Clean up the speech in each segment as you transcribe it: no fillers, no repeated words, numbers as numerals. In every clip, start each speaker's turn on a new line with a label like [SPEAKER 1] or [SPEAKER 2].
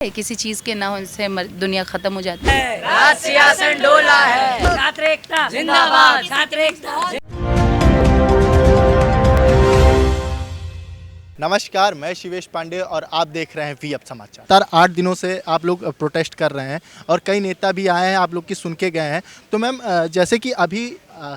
[SPEAKER 1] किसी चीज के ना होने से दुनिया खत्म हो जाती है।
[SPEAKER 2] राज सियासन डोला है, छात्र एकता जिंदाबाद, छात्र एकता।
[SPEAKER 3] नमस्कार, मैं शिवेश पांडे और आप देख रहे हैं वी अब समाचार। तर 8 दिनों से आप लोग प्रोटेस्ट कर रहे हैं और कई नेता भी आए हैं, आप लोग की सुन के गए हैं। तो मैम, जैसे कि अभी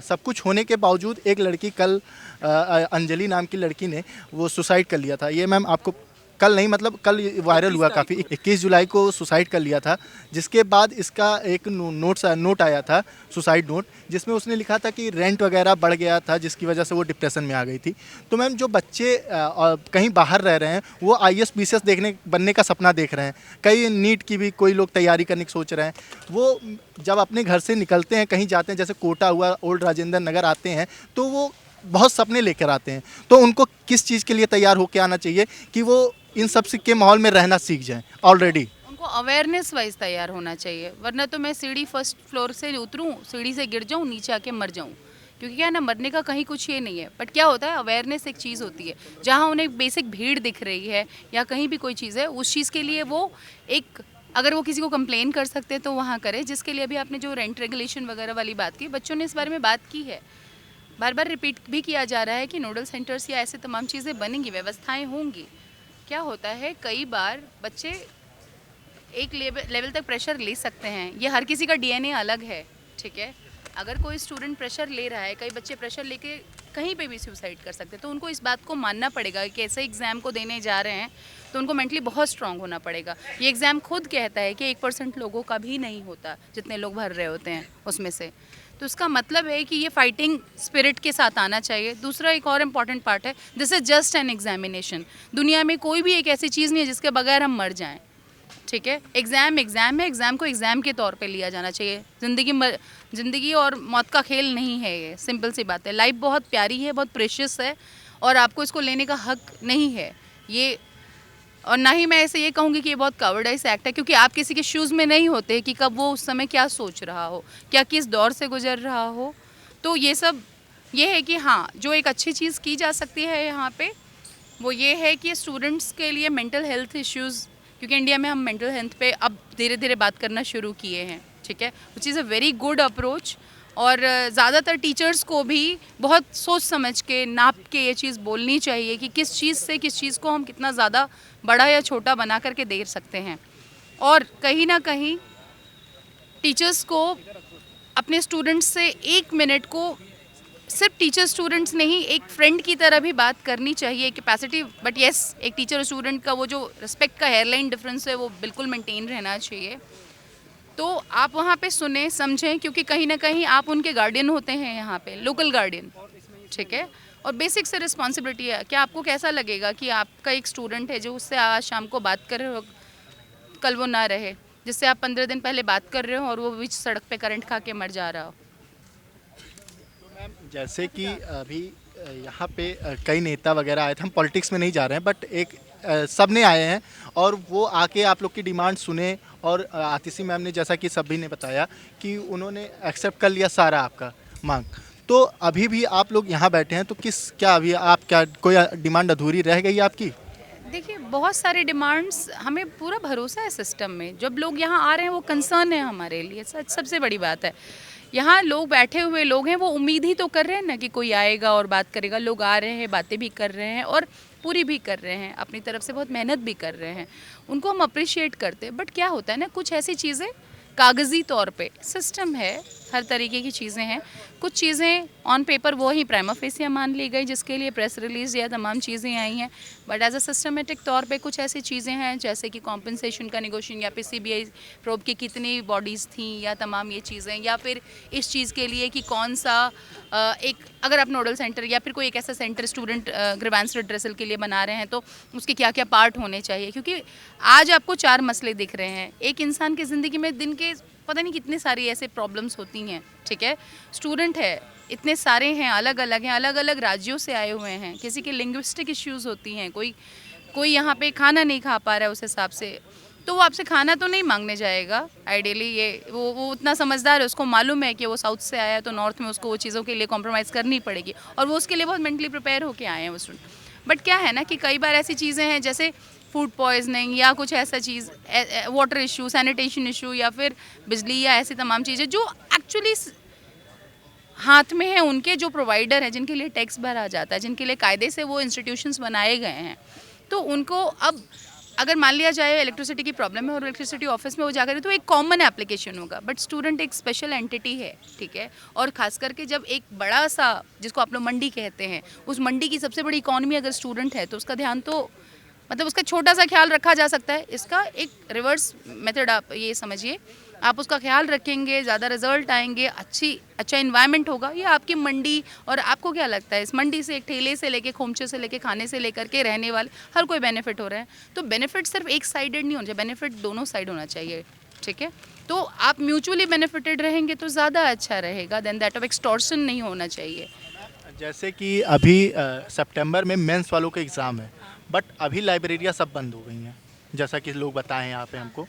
[SPEAKER 3] सब कुछ होने के बावजूद एक लड़की कल अंजलि नाम की लड़की ने वो सुसाइड कर लिया था। ये मैम आपको कल नहीं, मतलब कल वायरल हुआ काफ़ी, 21 जुलाई को सुसाइड कर लिया था। जिसके बाद इसका एक नोट आया था, सुसाइड नोट, जिसमें उसने लिखा था कि रेंट वगैरह बढ़ गया था जिसकी वजह से वो डिप्रेशन में आ गई थी। तो मैम, जो बच्चे कहीं बाहर रह रहे हैं वो IAS PCS बनने का सपना देख रहे हैं, कई नीट की भी कोई लोग तैयारी करने की सोच रहे हैं। वो जब अपने घर से निकलते हैं, कहीं जाते हैं, जैसे कोटा हुआ, ओल्ड राजेंद्र नगर आते हैं, तो वो बहुत सपने लेकर आते हैं। तो उनको किस चीज़ के लिए तैयार होकर आना चाहिए कि वो इन सब के माहौल में रहना सीख जाएं? ऑलरेडी
[SPEAKER 1] उनको अवेयरनेस वाइज तैयार होना चाहिए, वरना तो मैं सीढ़ी फर्स्ट फ्लोर से उतरूं, सीढ़ी से गिर जाऊं, नीचे आके मर जाऊं। क्योंकि क्या है ना, मरने का कहीं कुछ ये नहीं है। बट क्या होता है, अवेयरनेस एक चीज़ होती है, जहाँ उन्हें बेसिक भीड़ दिख रही है या कहीं भी कोई चीज़ है, उस चीज़ के लिए वो एक, अगर वो किसी को कंप्लेन कर सकते हैं तो वहाँ करें। जिसके लिए अभी आपने जो रेंट रेगुलेशन वगैरह वाली बात की, बच्चों ने इस बारे में बात की है, बार बार रिपीट भी किया जा रहा है कि नोडल सेंटर्स या ऐसे तमाम चीज़ें बनेंगी, व्यवस्थाएं होंगी। क्या होता है, कई बार बच्चे एक लेवल तक प्रेशर ले सकते हैं। ये हर किसी का DNA अलग है, ठीक है। अगर कोई स्टूडेंट प्रेशर ले रहा है, कई बच्चे प्रेशर लेके कहीं पे भी सुसाइड कर सकते हैं, तो उनको इस बात को मानना पड़ेगा कि ऐसे एग्ज़ाम को देने जा रहे हैं तो उनको मेंटली बहुत स्ट्रांग होना पड़ेगा। ये एग्ज़ाम खुद कहता है कि 1% लोगों का भी नहीं होता जितने लोग भर रहे होते हैं उसमें से। तो उसका मतलब है कि ये फाइटिंग स्पिरिट के साथ आना चाहिए। दूसरा एक और इम्पॉर्टेंट पार्ट है, this is just an examination. दुनिया में कोई भी एक ऐसी चीज़ नहीं है जिसके बगैर हम मर जाएं, ठीक है। एग्ज़ाम है, एग्ज़ाम को एग्ज़ाम के तौर पे लिया जाना चाहिए। ज़िंदगी और मौत का खेल नहीं है, ये सिंपल सी बात है। लाइफ बहुत प्यारी है, बहुत प्रेशियस है और आपको इसको लेने का हक नहीं है ये। और ना ही मैं ऐसे ये कहूँगी कि ये बहुत कावर्डाइज एक्ट है, क्योंकि आप किसी के शूज़ में नहीं होते कि कब वो उस समय क्या सोच रहा हो, क्या किस दौर से गुजर रहा हो। तो ये सब ये है कि हाँ, जो एक अच्छी चीज़ की जा सकती है यहाँ पे, वो ये है कि स्टूडेंट्स के लिए मेंटल हेल्थ इश्यूज़, क्योंकि इंडिया में हम मेंटल हेल्थ पे अब धीरे धीरे बात करना शुरू किए हैं, ठीक है, which is a very good approach. और ज़्यादातर टीचर्स को भी बहुत सोच समझ के, नाप के ये चीज़ बोलनी चाहिए कि किस चीज़ को हम कितना ज़्यादा बड़ा या छोटा बना करके दे सकते हैं। और कहीं ना कहीं टीचर्स को अपने स्टूडेंट्स से 1 मिनट को सिर्फ टीचर स्टूडेंट्स नहीं, एक फ्रेंड की तरह भी बात करनी चाहिए, कैपेसिटी। बट येस, एक टीचर स्टूडेंट का वो जो रिस्पेक्ट का हेयरलाइन डिफरेंस है वो बिल्कुल मेंटेन रहना चाहिए। तो आप वहाँ पे सुने समझें, क्योंकि कहीं ना कहीं आप उनके गार्डियन होते हैं, यहाँ पे लोकल गार्डियन, ठीक है। और बेसिक से रिस्पॉन्सिबिलिटी है। क्या आपको कैसा लगेगा कि आपका एक स्टूडेंट है जो उससे आज शाम को बात कर रहे हो, कल वो ना रहे, जिससे आप 15 दिन पहले बात कर रहे हो और वो बीच सड़क पे करंट खा के मर जा रहा हो।
[SPEAKER 3] जैसे कि अभी यहाँ पे कई नेता वगैरह आए थे, हम पॉलिटिक्स में नहीं जा रहे हैं, बट एक सब ने आए हैं और वो आके आप लोग की डिमांड सुने। और आतिशी मैम ने, जैसा कि सभी ने बताया, कि उन्होंने एक्सेप्ट कर लिया सारा आपका मांग। तो अभी भी आप लोग यहाँ बैठे हैं, तो क्या अभी आप क्या कोई डिमांड अधूरी रह गई आपकी?
[SPEAKER 1] देखिए, बहुत सारे डिमांड्स, हमें पूरा भरोसा है सिस्टम में। जब लोग यहाँ आ रहे हैं वो कंसर्न है हमारे लिए, सबसे बड़ी बात है। यहाँ लोग बैठे हुए लोग हैं, वो उम्मीद ही तो कर रहे हैं ना कि कोई आएगा और बात करेगा। लोग आ रहे हैं, बातें भी कर रहे हैं और पूरी भी कर रहे हैं, अपनी तरफ से बहुत मेहनत भी कर रहे हैं, उनको हम अप्रिशिएट करते हैं। बट क्या होता है ना, कुछ ऐसी चीज़ें कागज़ी तौर पे, सिस्टम है, हर तरीके की चीज़ें हैं। कुछ चीज़ें ऑन पेपर वो ही प्राइमा फेसिया मान ली गई, जिसके लिए प्रेस रिलीज़ या तमाम चीज़ें आई हैं। बट एज अ सिस्टमेटिक तौर पे कुछ ऐसी चीज़ें हैं, जैसे कि कॉम्पनसेशन का निगोशिएशन, या फिर CBI प्रोब की कितनी बॉडीज़ थी, या तमाम ये चीज़ें, या फिर इस चीज़ के लिए कि कौन सा एक, अगर आप नोडल सेंटर या फिर कोई एक ऐसा सेंटर स्टूडेंट ग्रीवेंस रिड्रेसल के लिए बना रहे हैं, तो उसके क्या क्या पार्ट होने चाहिए। क्योंकि आज आपको 4 मसले दिख रहे हैं। एक इंसान की ज़िंदगी में दिन के पता नहीं कितने सारी ऐसे प्रॉब्लम्स होती हैं, ठीक है। स्टूडेंट है, इतने सारे हैं, अलग अलग हैं, अलग अलग राज्यों से आए हुए हैं, किसी के लिंग्विस्टिक इश्यूज़ होती हैं, कोई यहाँ पे खाना नहीं खा पा रहा है उस हिसाब से, तो वो आपसे खाना तो नहीं मांगने जाएगा आइडियली। ये वो उतना समझदार है, उसको मालूम है कि वो साउथ से आया है तो नॉर्थ में उसको वो चीज़ों के लिए कॉम्प्रोमाइज़ करनी पड़ेगी, और वो उसके लिए बहुत मेंटली प्रिपेयर होके आए हैं वो स्टूडेंट। बट क्या है ना कि कई बार ऐसी चीज़ें हैं, जैसे फूड पॉइजनिंग या कुछ ऐसा चीज़, वाटर इशू, सैनिटेशन इशू, या फिर बिजली या ऐसी तमाम चीज़ें जो एक्चुअली हाथ में है उनके, जो प्रोवाइडर हैं, जिनके लिए टैक्स भरा जाता है, जिनके लिए कायदे से वो इंस्टीट्यूशंस बनाए गए हैं, तो उनको अब अगर मान लिया जाए इलेक्ट्रिसिटी की प्रॉब्लम है और इलेक्ट्रिसिटी ऑफिस में वो जाकर तो एक कॉमन एप्लीकेशन होगा, बट स्टूडेंट एक स्पेशल एंटिटी है, ठीक है। और खास करके जब एक बड़ा सा, जिसको आप लोग मंडी कहते हैं, उस मंडी की सबसे बड़ी इकॉनमी अगर स्टूडेंट है तो उसका ध्यान तो मतलब उसका छोटा सा ख्याल रखा जा सकता है। इसका एक रिवर्स मेथड आप ये समझिए, आप उसका ख्याल रखेंगे, ज़्यादा रिजल्ट आएंगे, अच्छा इन्वायरमेंट होगा। ये आपकी मंडी, और आपको क्या लगता है इस मंडी से, एक ठेले से लेके, खोमचे से लेके, खाने से लेकर के रहने वाले हर कोई बेनिफिट हो रहा है। तो बेनिफिट सिर्फ एक साइडेड नहीं होना चाहिए, बेनिफिट दोनों साइड होना चाहिए, ठीक है। तो आप म्यूचुअली बेनिफिटेड रहेंगे तो ज़्यादा अच्छा रहेगा, देन दैट ऑफ एक्सटॉर्शन नहीं होना चाहिए।
[SPEAKER 3] जैसे कि अभी सितंबर में मेंस वालों के एग्ज़ाम है, बट अभी लाइब्रेरियाँ सब बंद हो गई हैं, जैसा कि लोग बताएं यहाँ पे हमको।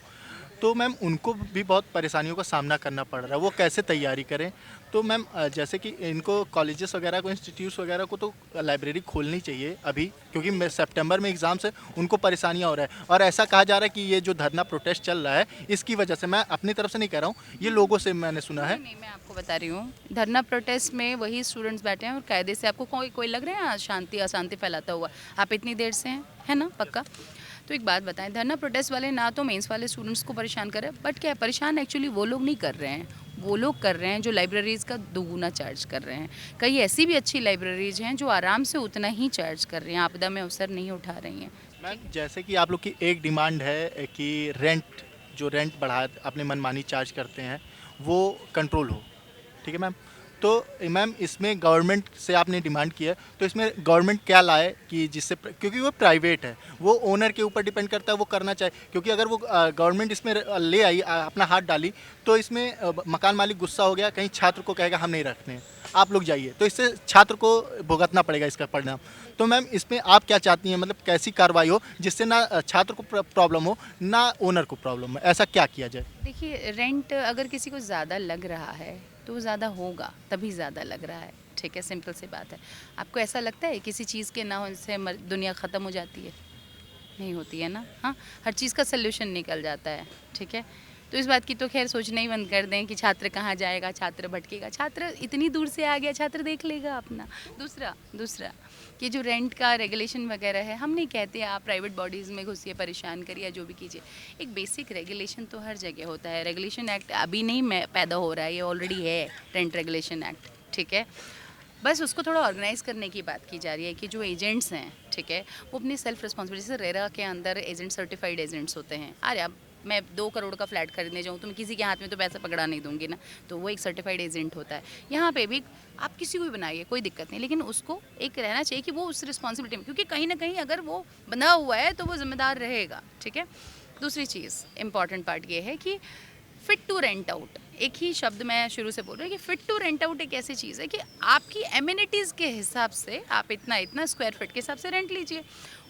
[SPEAKER 3] तो मैम उनको भी बहुत परेशानियों का सामना करना पड़ रहा है, वो कैसे तैयारी करें? तो मैम जैसे कि इनको कॉलेजेस वगैरह को, इंस्टीट्यूट्स वगैरह को तो लाइब्रेरी खोलनी चाहिए अभी, क्योंकि सितंबर में एग्ज़ाम्स है, उनको परेशानियाँ हो रहा है। और ऐसा कहा जा रहा है कि ये जो धरना प्रोटेस्ट चल रहा है, इसकी वजह से, मैं अपनी तरफ से नहीं कह रहा हूँ, ये लोगों से मैंने सुना है।
[SPEAKER 1] नहीं, मैं आपको बता रही हूँ, धरना प्रोटेस्ट में वही स्टूडेंट्स बैठे हैं और कायदे से आपको कोई लग रहा है शांति अशांति फैलाता हुआ? आप इतनी देर से हैं, है ना, पक्का? तो एक बात बताएं, धरना प्रोटेस्ट वाले ना तो मेंस वाले स्टूडेंट्स को परेशान कर रहे हैं, बट क्या है, परेशान एक्चुअली वो लोग नहीं कर रहे हैं, वो लोग कर रहे हैं जो लाइब्रेरीज़ का दोगुना चार्ज कर रहे हैं। कई ऐसी भी अच्छी लाइब्रेरीज हैं जो आराम से उतना ही चार्ज कर रहे हैं, आपदा में अवसर नहीं उठा रही हैं।
[SPEAKER 3] मैम जैसे कि आप लोग की एक डिमांड है कि जो रेंट बढ़ा अपने मनमानी चार्ज करते हैं वो कंट्रोल हो, ठीक है मैम। तो मैम इसमें गवर्नमेंट से आपने डिमांड किया है, तो इसमें गवर्नमेंट क्या लाए कि जिससे, क्योंकि वो प्राइवेट है, वो ओनर के ऊपर डिपेंड करता है, वो करना चाहिए। क्योंकि अगर वो गवर्नमेंट इसमें ले आई, अपना हाथ डाली, तो इसमें मकान मालिक गुस्सा हो गया, कहीं छात्र को कहेगा हम नहीं रखने, आप लोग जाइए, तो इससे छात्र को भुगतना पड़ेगा इसका परिणाम। तो मैम इसमें आप क्या चाहती हैं, मतलब कैसी कार्रवाई हो जिससे ना छात्र को प्रॉब्लम हो, ना ओनर को प्रॉब्लम हो, ऐसा क्या किया जाए?
[SPEAKER 1] देखिए, रेंट अगर किसी को ज़्यादा लग रहा है तो ज़्यादा होगा, तभी ज़्यादा लग रहा है, ठीक है, सिंपल सी बात है। आपको ऐसा लगता है किसी चीज़ के ना होने से दुनिया ख़त्म हो जाती है? नहीं होती है ना, हाँ, हर चीज़ का सल्यूशन निकल जाता है, ठीक है। तो इस बात की तो खैर सोचना ही बंद कर दें कि छात्र कहाँ जाएगा, छात्र भटकेगा, छात्र इतनी दूर से आ गया, छात्र देख लेगा अपना। दूसरा कि जो रेंट का रेगुलेशन वगैरह है, हम नहीं कहते आप प्राइवेट बॉडीज़ में घुसिए, परेशान करिए, जो भी कीजिए, एक बेसिक रेगुलेशन तो हर जगह होता है। रेगुलेशन एक्ट अभी नहीं पैदा हो रहा है, ये ऑलरेडी है, रेंट रेगुलेशन एक्ट, ठीक है। बस उसको थोड़ा ऑर्गेनाइज करने की बात की जा रही है कि जो एजेंट्स हैं, ठीक है, वो अपनी सेल्फ रिस्पॉन्सिबिलिटी से, रेरा के अंदर एजेंट सर्टिफाइड एजेंट्स होते हैं। अरे अब मैं 2 करोड़ का फ्लैट खरीदने जाऊँ तो मैं किसी के हाथ में तो पैसा पकड़ा नहीं दूंगी ना, तो वो एक सर्टिफाइड एजेंट होता है। यहाँ पे भी आप किसी को भी बनाइए, कोई दिक्कत नहीं, लेकिन उसको एक रहना चाहिए कि वो उस रिस्पॉन्सिबिलिटी में, क्योंकि कहीं ना कहीं अगर वो बंधा हुआ है तो वो जिम्मेदार रहेगा, ठीक है। दूसरी चीज़, इंपॉर्टेंट पार्ट ये है कि फिट टू रेंट आउट, एक ही शब्द मैं शुरू से बोल रही हूँ कि फिट टू रेंट आउट एक ऐसी चीज़ है कि आपकी एमिनिटीज़ के हिसाब से आप इतना स्क्वायर फीट के हिसाब से रेंट लीजिए,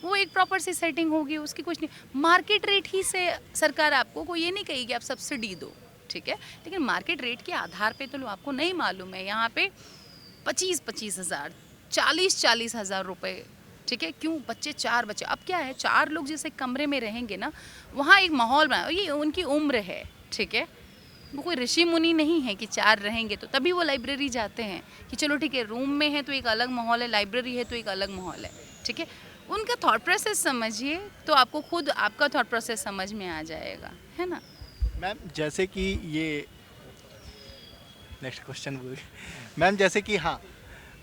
[SPEAKER 1] वो एक प्रॉपर सी सेटिंग होगी, उसकी कुछ नहीं। मार्केट रेट ही से सरकार आपको कोई ये नहीं कहेगी आप सब्सिडी दो, ठीक है, लेकिन मार्केट रेट के आधार पे तो आपको नहीं मालूम है, यहाँ पे 25-25 हज़ार, 40-40 हज़ार रुपये, ठीक है। क्यों? बच्चे 4 बच्चे, अब क्या है, 4 लोग जैसे कमरे में रहेंगे ना, वहाँ एक माहौल बना, ये उनकी उम्र है, ठीक है, वो कोई ऋषि मुनि नहीं है कि 4 रहेंगे, तो तभी वो लाइब्रेरी जाते हैं कि चलो ठीक है, रूम में है तो एक अलग माहौल है, लाइब्रेरी है तो एक अलग माहौल है, ठीक है। उनका थॉट प्रोसेस समझिए तो आपको खुद आपका थॉट प्रोसेस समझ में आ जाएगा, है ना।
[SPEAKER 3] मैम जैसे कि ये नेक्स्ट क्वेश्चन मैम जैसे कि, हाँ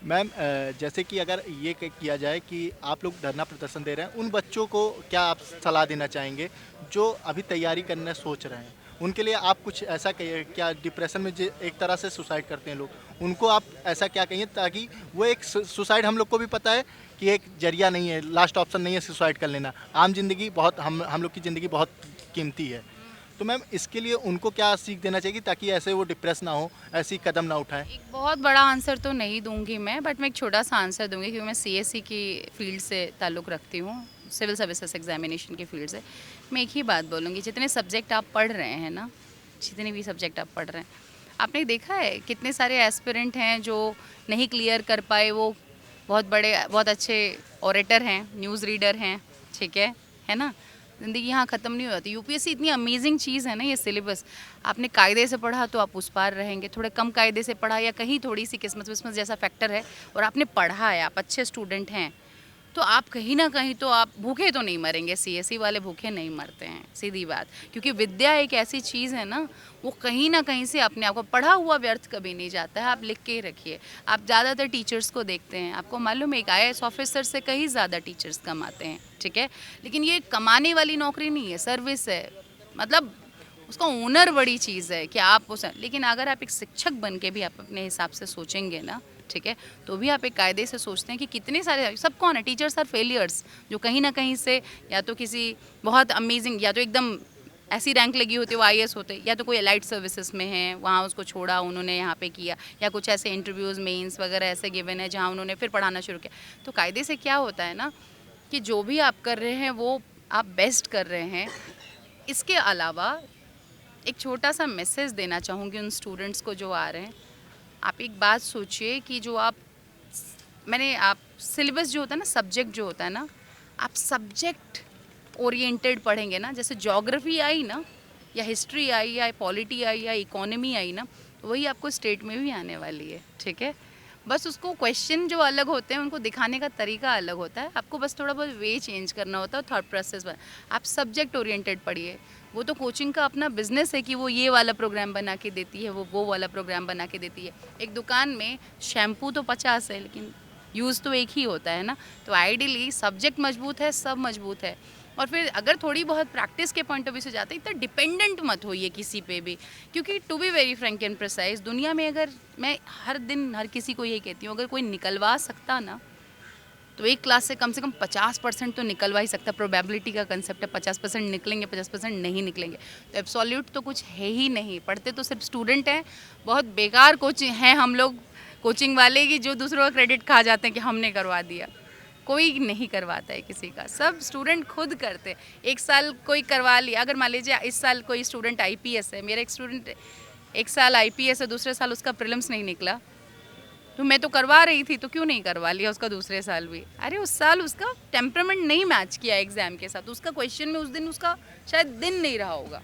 [SPEAKER 3] मैम जैसे कि अगर ये किया जाए कि आप लोग धरना प्रदर्शन दे रहे हैं, उन बच्चों को क्या आप सलाह देना चाहेंगे जो अभी तैयारी करना सोच रहे हैं? उनके लिए आप कुछ ऐसा कहिए, क्या डिप्रेशन में जो एक तरह से सुसाइड करते हैं लोग, उनको आप ऐसा क्या कहिए ताकि वो एक सुसाइड, हम लोग को भी पता है कि एक जरिया नहीं है, लास्ट ऑप्शन नहीं है सुसाइड कर लेना, आम जिंदगी बहुत, हम लोग की ज़िंदगी बहुत कीमती है। तो मैम इसके लिए उनको क्या सीख देना चाहिए ताकि ऐसे वो डिप्रेस ना हो, ऐसी कदम ना उठाएं?
[SPEAKER 1] एक बहुत बड़ा आंसर तो नहीं दूंगी मैं, बट मैं एक छोटा सा आंसर दूंगी, क्योंकि मैं सीएससी की फील्ड से ताल्लुक़ रखती हूँ, सिविल सर्विसेज एग्जामिनेशन की फील्ड से। मैं एक ही बात बोलूँगी, जितने सब्जेक्ट आप पढ़ रहे हैं ना, जितने भी सब्जेक्ट आप पढ़ रहे हैं, आपने देखा है कितने सारे एस्पिरेंट हैं जो नहीं क्लियर कर पाए, वो बहुत बड़े, बहुत अच्छे ऑरेटर हैं, न्यूज़ रीडर हैं, ठीक है, है ना। ज़िंदगी यहाँ ख़त्म नहीं हो जाती। यूपीएससी इतनी अमेजिंग चीज़ है ना, ये सिलेबस आपने कायदे से पढ़ा तो आप उस पार रहेंगे, थोड़े कम कायदे से पढ़ा या कहीं थोड़ी सी किस्मत विस्मत जैसा फैक्टर है और आपने पढ़ा है, आप अच्छे स्टूडेंट हैं, तो आप कहीं ना कहीं तो आप भूखे तो नहीं मरेंगे। सीएससी वाले भूखे नहीं मरते हैं, सीधी बात। क्योंकि विद्या एक ऐसी चीज़ है ना, वो कहीं ना कहीं से अपने आप को, पढ़ा हुआ व्यर्थ कभी नहीं जाता है। आप लिख के ही रखिए। आप ज़्यादातर टीचर्स को देखते हैं, आपको मालूम है एक IAS ऑफिसर से कहीं ज़्यादा टीचर्स कमाते हैं, ठीक है। लेकिन ये कमाने वाली नौकरी नहीं है, सर्विस है। मतलब उसका ओनर बड़ी चीज़ है कि आप उस, लेकिन अगर आप एक शिक्षक बन के भी आप अपने हिसाब से सोचेंगे ना, ठीक है, तो भी आप एक कायदे से सोचते हैं कि कितने सारे, सब कौन है, टीचर्स आर फेलियर्स, जो कहीं ना कहीं से या तो किसी बहुत अमेजिंग, या तो एकदम ऐसी रैंक लगी होती है वो IAS होते, या तो कोई एलाइड सर्विसेज में है, वहाँ उसको छोड़ा उन्होंने, यहाँ पे किया, या कुछ ऐसे इंटरव्यूज़ मेंस वगैरह ऐसे गिवन है जहाँ उन्होंने फिर पढ़ाना शुरू किया। तो कायदे से क्या होता है ना कि जो भी आप कर रहे हैं वो आप बेस्ट कर रहे हैं। इसके अलावा एक छोटा सा मैसेज देना चाहूँगी उन स्टूडेंट्स को जो आ रहे हैं। आप एक बात सोचिए कि जो आप सिलेबस जो होता है ना, सब्जेक्ट जो होता है ना, आप सब्जेक्ट ओरिएंटेड पढ़ेंगे ना, जैसे ज्योग्राफी आई ना, या हिस्ट्री आई, या पॉलिटी आई, या इकोनॉमी आई ना, वही आपको स्टेट में भी आने वाली है, ठीक है। बस उसको क्वेश्चन जो अलग होते हैं उनको दिखाने का तरीका अलग होता है, आपको बस थोड़ा बहुत वे चेंज करना होता है, थॉट प्रोसेस पर। आप सब्जेक्ट ओरिएंटेड पढ़िए। वो तो कोचिंग का अपना बिजनेस है कि वो ये वाला प्रोग्राम बना के देती है, वो वाला प्रोग्राम बना के देती है। एक दुकान में शैम्पू तो 50 है, लेकिन यूज़ तो एक ही होता है ना। तो आइडियली सब्जेक्ट मजबूत है, सब मजबूत है। और फिर अगर थोड़ी बहुत प्रैक्टिस के पॉइंट ऑफ व्यू से जाते हैं, इतना डिपेंडेंट मत होइए किसी पे भी। क्योंकि to be very frank and precise, दुनिया में अगर मैं हर दिन हर किसी को यही कहती हूँ, अगर कोई निकलवा सकता ना, तो एक क्लास से कम 50% तो निकलवा ही सकता। प्रोबेबिलिटी का कंसेप्ट है, 50% निकलेंगे, 50% नहीं निकलेंगे। तो एब्सोल्यूट तो कुछ है ही नहीं। पढ़ते तो सिर्फ स्टूडेंट हैं। बहुत बेकार कोचिंग हैं हम लोग, कोचिंग वाले की, जो दूसरों का क्रेडिट खा जाते हैं कि हमने करवा दिया। कोई नहीं करवाता है किसी का, सब स्टूडेंट खुद करते हैं। एक साल कोई करवा लिया, अगर मान लीजिए इस साल कोई स्टूडेंट IPS है, मेरा एक स्टूडेंट एक साल IPS है, दूसरे साल उसका प्रीलिम्स नहीं निकला, तो मैं तो करवा रही थी, तो क्यों नहीं करवा लिया उसका दूसरे साल भी। अरे उस साल उसका टेम्परामेंट नहीं मैच किया एग्जाम के साथ, उसका क्वेश्चन में उस दिन उसका शायद दिन नहीं रहा होगा।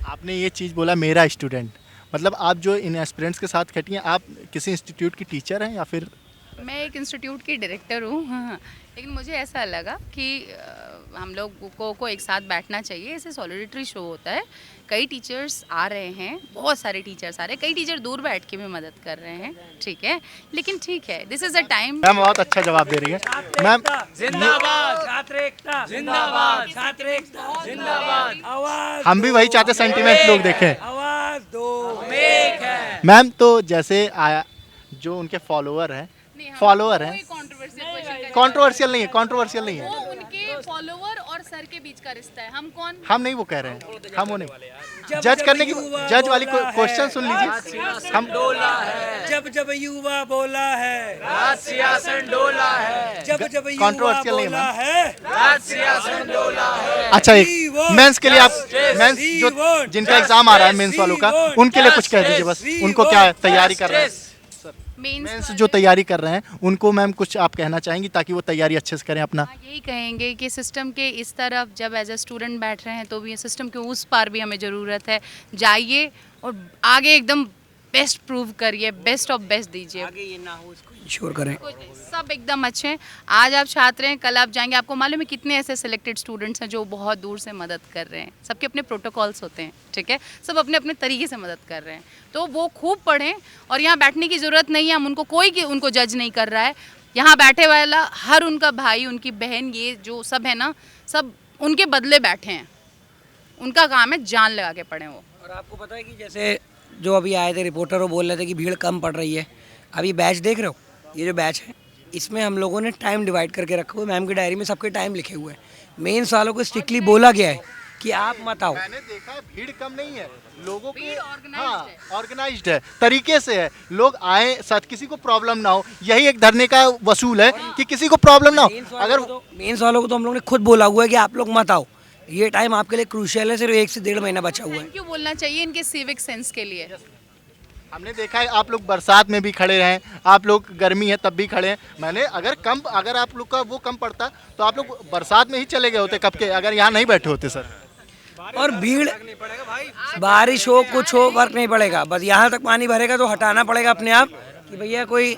[SPEAKER 3] आपने ये चीज़ बोला मेरा स्टूडेंट, मतलब आप जो इन एस्पिरेंट्स के साथ खटी हैं, आप किसी इंस्टीट्यूट की टीचर हैं या फिर?
[SPEAKER 1] मैं एक इंस्टीट्यूट की डायरेक्टर हूँ, हाँ। लेकिन मुझे ऐसा लगा कि हम लोग को एक साथ बैठना चाहिए। ऐसे सॉलिडरिटी शो होता है, कई टीचर्स आ रहे हैं, बहुत सारे टीचर्स आ रहे हैं, कई टीचर दूर बैठ के भी मदद कर रहे हैं, ठीक है। लेकिन ठीक है, this is a time.
[SPEAKER 3] Ma'am बहुत अच्छा जवाब दे रही है मैम।
[SPEAKER 2] जिंदाबाद छात्र एकता, जिंदाबाद छात्र एकता, जिंदाबाद। आवाज
[SPEAKER 3] हम भी वही चाहते, सेंटिमेंट लोग देखें।
[SPEAKER 2] आवाज दो, एक है।
[SPEAKER 3] मैम तो जैसे जो उनके फॉलोअर हैं, फॉलोअर हैं, कंट्रोवर्शियल नहीं है, कंट्रोवर्शियल नहीं है,
[SPEAKER 1] वो उनके फॉलोअर और सर के बीच का रिश्ता है। हम कौन?
[SPEAKER 3] हम नहीं वो कह रहे हैं, हम वो नहीं जज करने की, जज वाली क्वेश्चन सुन लीजिए। हम
[SPEAKER 2] डोला है, जब युवा बोला है, राज सियासन डोला है, जब युवा
[SPEAKER 3] कंट्रोवर्शियल नहीं
[SPEAKER 2] बोला
[SPEAKER 3] है।
[SPEAKER 2] है, राज सियासन डोला है।
[SPEAKER 3] अच्छा, एक मेंस के लिए आप, मेंस जो जिनका एग्जाम आ रहा है मेंस वालों का, उनके लिए कुछ कह दीजिए बस। उनको क्या तैयारी कर रहे हैं, मेंस जो तैयारी कर रहे हैं, उनको मैम कुछ आप कहना चाहेंगी ताकि वो तैयारी अच्छे से करें अपना?
[SPEAKER 1] यही कहेंगे कि सिस्टम के इस तरफ जब एज अ स्टूडेंट बैठ रहे हैं, तो भी सिस्टम के उस पार भी हमें ज़रूरत है। जाइए और आगे एकदम बेस्ट प्रूव करिए, बेस्ट ऑफ बेस्ट दीजिए।
[SPEAKER 2] आगे ये ना हो इसको इंश्योर करें।
[SPEAKER 1] सब एकदम अच्छे हैं। आज आप छात्र हैं, कल आप जाएंगे। आपको मालूम है कितने ऐसे सिलेक्टेड स्टूडेंट्स हैं जो बहुत दूर से मदद कर रहे हैं। सबके अपने प्रोटोकॉल्स होते हैं, ठीक है, सब अपने अपने तरीके से मदद कर रहे हैं। तो वो खूब पढ़ें और यहाँ बैठने की ज़रूरत नहीं है। हम उनको कोई उनको जज नहीं कर रहा है। यहाँ बैठे वाला हर उनका भाई, उनकी बहन, ये जो सब है ना, सब उनके बदले बैठे हैं। उनका काम है जान लगा के पढ़ें वो।
[SPEAKER 2] और आपको पता है कि जैसे जो अभी आए थे रिपोर्टर, वो बोल रहे थे कि भीड़ कम पड़ रही है। अभी बैच देख रहे हो, ये जो बैच है, इसमें हम लोगों ने टाइम डिवाइड करके रखा हुआ है। मैम की डायरी में सबके टाइम लिखे हुए हैं। मेंस वालों को स्ट्रिक्टली बोला गया है कि आप मत आओ।
[SPEAKER 3] मैंने देखा है भीड़ कम नहीं है, लोगों की ऑर्गेनाइज्ड है, तरीके से है। लोग आए साथ, किसी को प्रॉब्लम ना हो। यही एक धरने का वसूल है कि किसी को प्रॉब्लम ना हो। अगर
[SPEAKER 2] मेंस वालों को तो हम लोगों ने खुद बोला हुआ है कि आप लोग मत आओ, ये टाइम आपके लिए क्रूशियल है। सिर्फ 1 से 1.5 महीना बचा हुआ है।
[SPEAKER 1] क्यों बोलना चाहिए इनके सिविक सेंस के लिए।
[SPEAKER 3] हमने देखा है आप लोग बरसात में भी खड़े हैं, आप लोग गर्मी है तब भी खड़े हैं। मैंने अगर आप लोग का वो कम पड़ता तो आप लोग बरसात में ही चले गए होते कब के, अगर यहाँ नहीं बैठे होते सर।
[SPEAKER 2] और भीड़, बारिश हो कुछ हो फर्क नहीं पड़ेगा, बस यहाँ तक पानी भरेगा तो हटाना पड़ेगा अपने आप कि भैया कोई।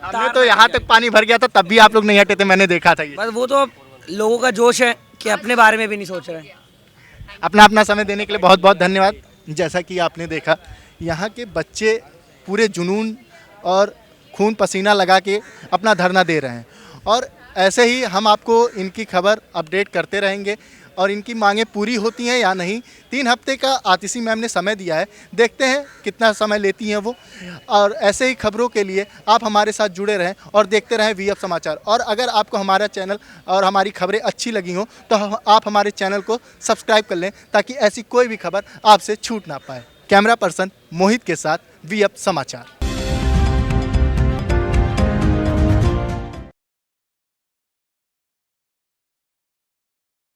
[SPEAKER 3] हमने तो यहाँ तक पानी भर गया था तब भी आप लोग नहीं हटे थे, मैंने देखा था ये।
[SPEAKER 2] बस वो तो लोगों का जोश है कि अपने बारे में भी नहीं सोच रहे हैं।
[SPEAKER 3] अपना समय देने के लिए बहुत बहुत धन्यवाद। जैसा कि आपने देखा यहाँ के बच्चे पूरे जुनून और खून पसीना लगा के अपना धरना दे रहे हैं, और ऐसे ही हम आपको इनकी खबर अपडेट करते रहेंगे और इनकी मांगें पूरी होती हैं या नहीं। 3 हफ्ते का आतिशी मैम ने समय दिया है, देखते हैं कितना समय लेती हैं वो। और ऐसे ही खबरों के लिए आप हमारे साथ जुड़े रहें और देखते रहें वी अप समाचार। और अगर आपको हमारा चैनल और हमारी खबरें अच्छी लगी हों तो आप हमारे चैनल को सब्सक्राइब कर लें ताकि ऐसी कोई भी खबर आपसे छूट ना पाए। कैमरा पर्सन मोहित के साथ वी अप समाचार।